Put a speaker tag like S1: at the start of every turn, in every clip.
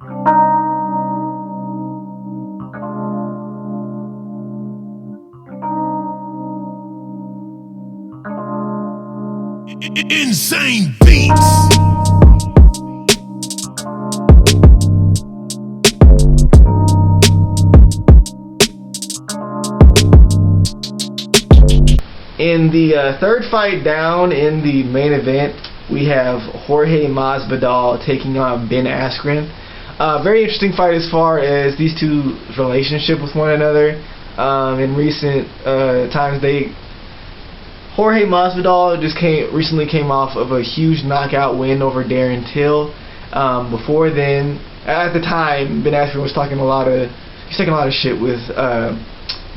S1: Insane beats.
S2: In the third fight down in the main event, we have Jorge Masvidal taking on Ben Askren. Very interesting fight as far as these two relationship with one another. In recent times, Jorge Masvidal just recently came off of a huge knockout win over Darren Till. Before then, at the time, Ben Askren was talking a lot of shit with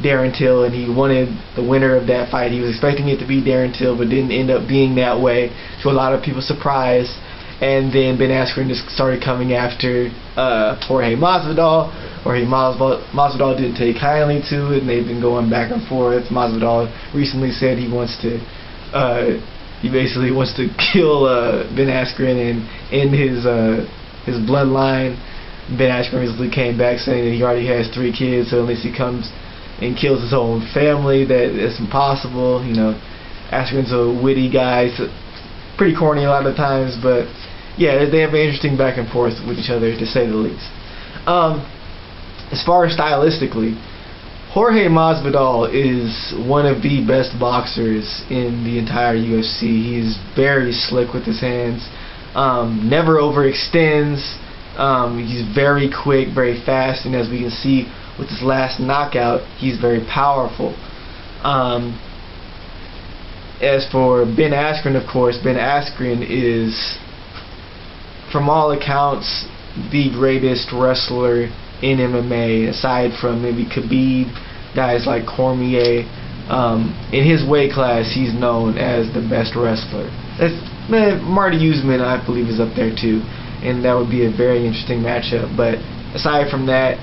S2: Darren Till, and he wanted the winner of that fight. He was expecting it to be Darren Till, but didn't end up being that way, to a lot of people's surprise. And then Ben Askren just started coming after Jorge Masvidal. Jorge Masvidal didn't take kindly to it, and they've been going back and forth. Masvidal recently said he basically wants to kill Ben Askren and end his bloodline. Ben Askren recently came back saying that he already has 3 kids, so unless he comes and kills his own family, that's impossible. You know, Askren's a witty guy, so pretty corny a lot of times, but yeah, they have an interesting back and forth with each other, to say the least. As far as stylistically, Jorge Masvidal is one of the best boxers in the entire UFC. He's very slick with his hands, never overextends. He's very quick, very fast, and as we can see with his last knockout, he's very powerful. As for Ben Askren, of course, Ben Askren is, from all accounts, the greatest wrestler in MMA, aside from maybe Khabib, guys like Cormier. In his weight class, he's known as the best wrestler. Marty Usman, I believe, is up there too, and that would be a very interesting matchup. But aside from that,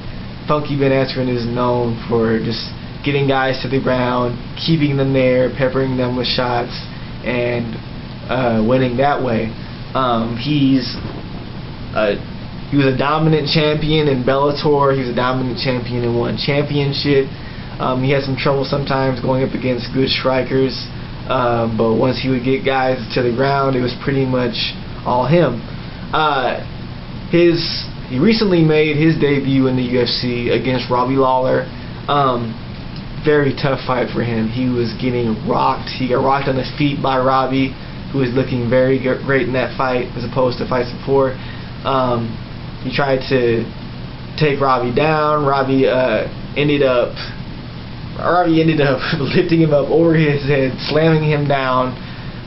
S2: Funky Ben Askren is known for just getting guys to the ground, keeping them there, peppering them with shots, and winning that way. He was a dominant champion in Bellator. He was a dominant champion in one championship. He had some trouble sometimes going up against good strikers, but once he would get guys to the ground, it was pretty much all him. He recently made his debut in the UFC against Robbie Lawler. Very tough fight for him. He was getting rocked. He got rocked on his feet by Robbie, who was looking very great in that fight as opposed to fights before. He tried to take Robbie down. Robbie ended up lifting him up over his head, slamming him down,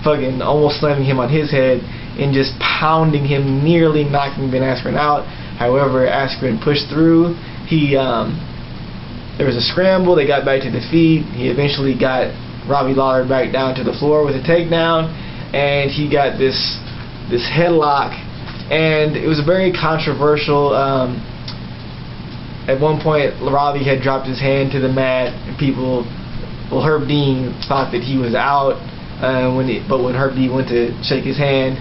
S2: fucking almost slamming him on his head, and just pounding him, nearly knocking Ben Askren out. However, Askren pushed through. There was a scramble. They got back to the feet. He eventually got Robbie Lawler back down to the floor with a takedown, and he got this headlock. And it was very controversial. At one point, Robbie had dropped his hand to the mat, and Herb Dean thought that he was out. But when Herb Dean went to shake his hand,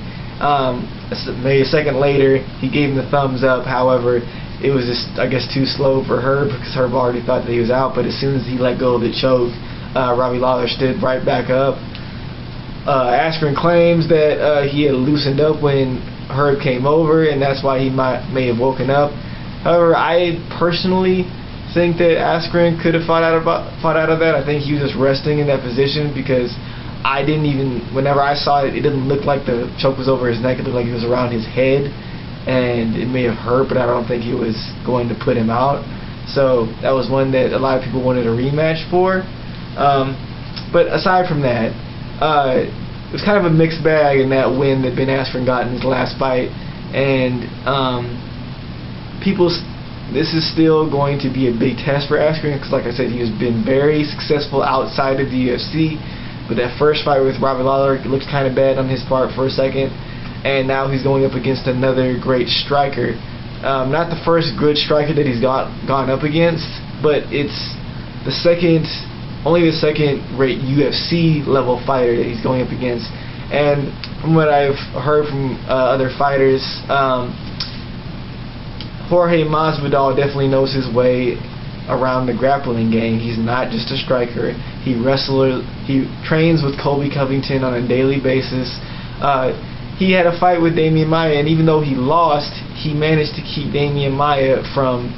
S2: maybe a second later, he gave him the thumbs up. However, it was just, I guess, too slow for Herb, because Herb already thought that he was out. But as soon as he let go of the choke, Robbie Lawler stood right back up. Askren claims that he had loosened up when Herb came over, and that's why he may have woken up. However, I personally think that Askren could have fought out of that. I think he was just resting in that position, because whenever I saw it, it didn't look like the choke was over his neck. It looked like it was around his head, and it may have hurt, but I don't think it was going to put him out. So that was one that a lot of people wanted a rematch for. But aside from that, it was kind of a mixed bag in that win that Ben Askren got in his last fight, and this is still going to be a big test for Askren, because like I said, he has been very successful outside of the UFC. But that first fight with Robbie Lawler, it looks kind of bad on his part for a second, and now he's going up against another great striker. Not the first good striker that he's gone up against, but it's only the second rate UFC level fighter that he's going up against. And from what I've heard from other fighters, Jorge Masvidal definitely knows his way around the grappling game. He's not just a striker. He trains with Colby Covington on a daily basis. He had a fight with Demian Maia, and even though he lost, he managed to keep Demian Maia from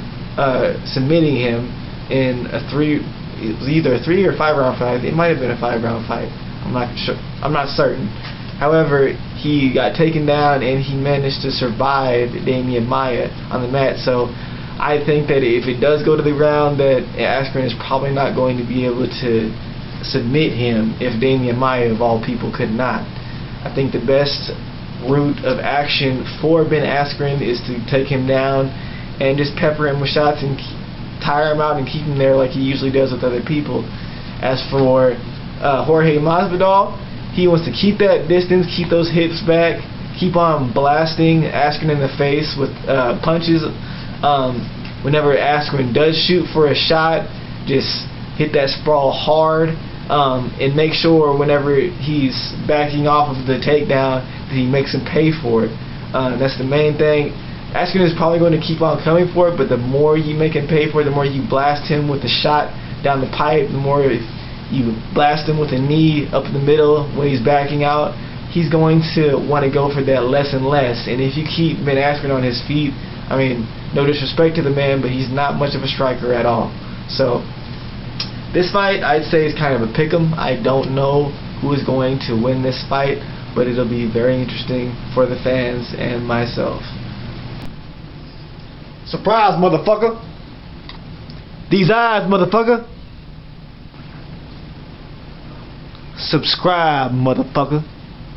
S2: submitting him in it was either a 3 or 5 round fight. It might have been a 5 round fight. I'm not sure. I'm not certain. However, he got taken down and he managed to survive Demian Maia on the mat. So I think that if it does go to the ground, that Askren is probably not going to be able to submit him if Demian Maia, of all people, could not. I think the best route of action for Ben Askren is to take him down and just pepper him with shots and tire him out and keep him there like he usually does with other people. As for Jorge Masvidal, he wants to keep that distance, keep those hips back, keep on blasting Askren in the face with punches. Whenever Askren does shoot for a shot, just hit that sprawl hard, and make sure whenever he's backing off of the takedown that he makes him pay for it. That's the main thing. Askren is probably going to keep on coming for it, but the more you make him pay for it, the more you blast him with the shot down the pipe, the more you blast him with a knee up in the middle when he's backing out, he's going to want to go for that less and less. And if you keep Ben Askren on his feet, I mean, no disrespect to the man, but he's not much of a striker at all. So this fight, I'd say, is kind of a pick'em. I don't know who is going to win this fight, but it'll be very interesting for the fans and myself.
S3: Surprise, motherfucker. These eyes, motherfucker. Subscribe, motherfucker.